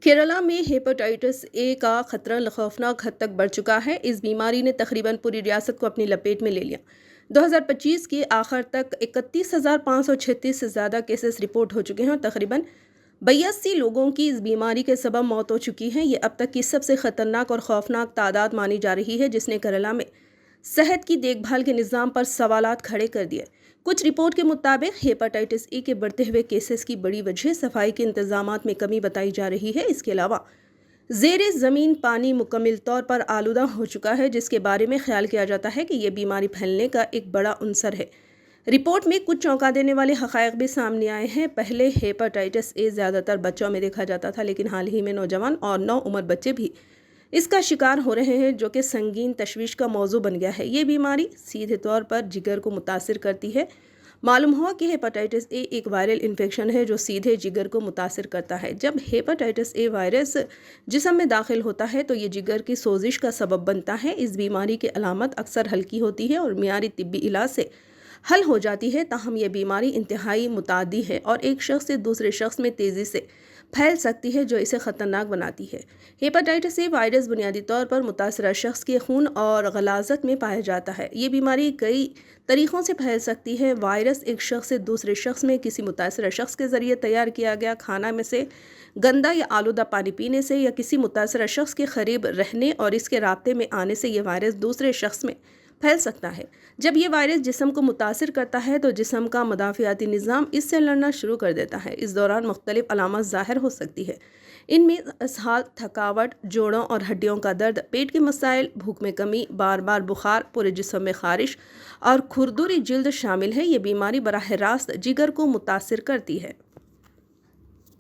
کیرلا میں ہیپاٹائٹس اے کا خطرہ خوفناک حد تک بڑھ چکا ہے۔ اس بیماری نے تقریباً پوری ریاست کو اپنی لپیٹ میں لے لیا۔ 2025 کے آخر تک 31,536 سے زیادہ کیسز رپورٹ ہو چکے ہیں اور تقریباً 82 لوگوں کی اس بیماری کے سبب موت ہو چکی ہے۔ یہ اب تک کی سب سے خطرناک اور خوفناک تعداد مانی جا رہی ہے، جس نے کیرلا میں صحت کی دیکھ بھال کے نظام پر سوالات کھڑے کر دیے۔ کچھ رپورٹ کے مطابق ہیپاٹائٹس اے کے بڑھتے ہوئے کیسز کی بڑی وجہ صفائی کے انتظامات میں کمی بتائی جا رہی ہے۔ اس کے علاوہ زیر زمین پانی مکمل طور پر آلودہ ہو چکا ہے، جس کے بارے میں خیال کیا جاتا ہے کہ یہ بیماری پھیلنے کا ایک بڑا عنصر ہے۔ رپورٹ میں کچھ چونکا دینے والے حقائق بھی سامنے آئے ہیں۔ پہلے ہیپاٹائٹس اے زیادہ تر بچوں میں دیکھا جاتا تھا، لیکن حال ہی میں نوجوان اور نوعمر بچے بھی اس کا شکار ہو رہے ہیں، جو کہ سنگین تشویش کا موضوع بن گیا ہے۔ یہ بیماری سیدھے طور پر جگر کو متاثر کرتی ہے۔ معلوم ہوا کہ ہیپاٹائٹس اے ایک وائرل انفیکشن ہے جو سیدھے جگر کو متاثر کرتا ہے۔ جب ہیپاٹائٹس اے وائرس جسم میں داخل ہوتا ہے تو یہ جگر کی سوزش کا سبب بنتا ہے۔ اس بیماری کی علامت اکثر ہلکی ہوتی ہے اور معیاری طبی علاج سے حل ہو جاتی ہے، تاہم یہ بیماری انتہائی متعدی ہے اور ایک شخص سے دوسرے شخص میں تیزی سے پھیل سکتی ہے، جو اسے خطرناک بناتی ہے۔ ہیپاٹائٹس اے وائرس بنیادی طور پر متاثرہ شخص کے خون اور غلاظت میں پایا جاتا ہے۔ یہ بیماری کئی طریقوں سے پھیل سکتی ہے۔ وائرس ایک شخص سے دوسرے شخص میں کسی متاثرہ شخص کے ذریعے تیار کیا گیا کھانا میں سے گندا یا آلودہ پانی پینے سے یا کسی متاثرہ شخص کے قریب رہنے اور اس کے رابطے میں آنے سے یہ وائرس دوسرے شخص میں پھیل سکتا ہے۔ جب یہ وائرس جسم کو متاثر کرتا ہے تو جسم کا مدافعاتی نظام اس سے لڑنا شروع کر دیتا ہے۔ اس دوران مختلف علامات ظاہر ہو سکتی ہے۔ ان میں اسہال، تھکاوٹ، جوڑوں اور ہڈیوں کا درد، پیٹ کے مسائل، بھوک میں کمی، بار بار بخار، پورے جسم میں خارش اور کھردری جلد شامل ہے۔ یہ بیماری براہ راست جگر کو متاثر کرتی ہے۔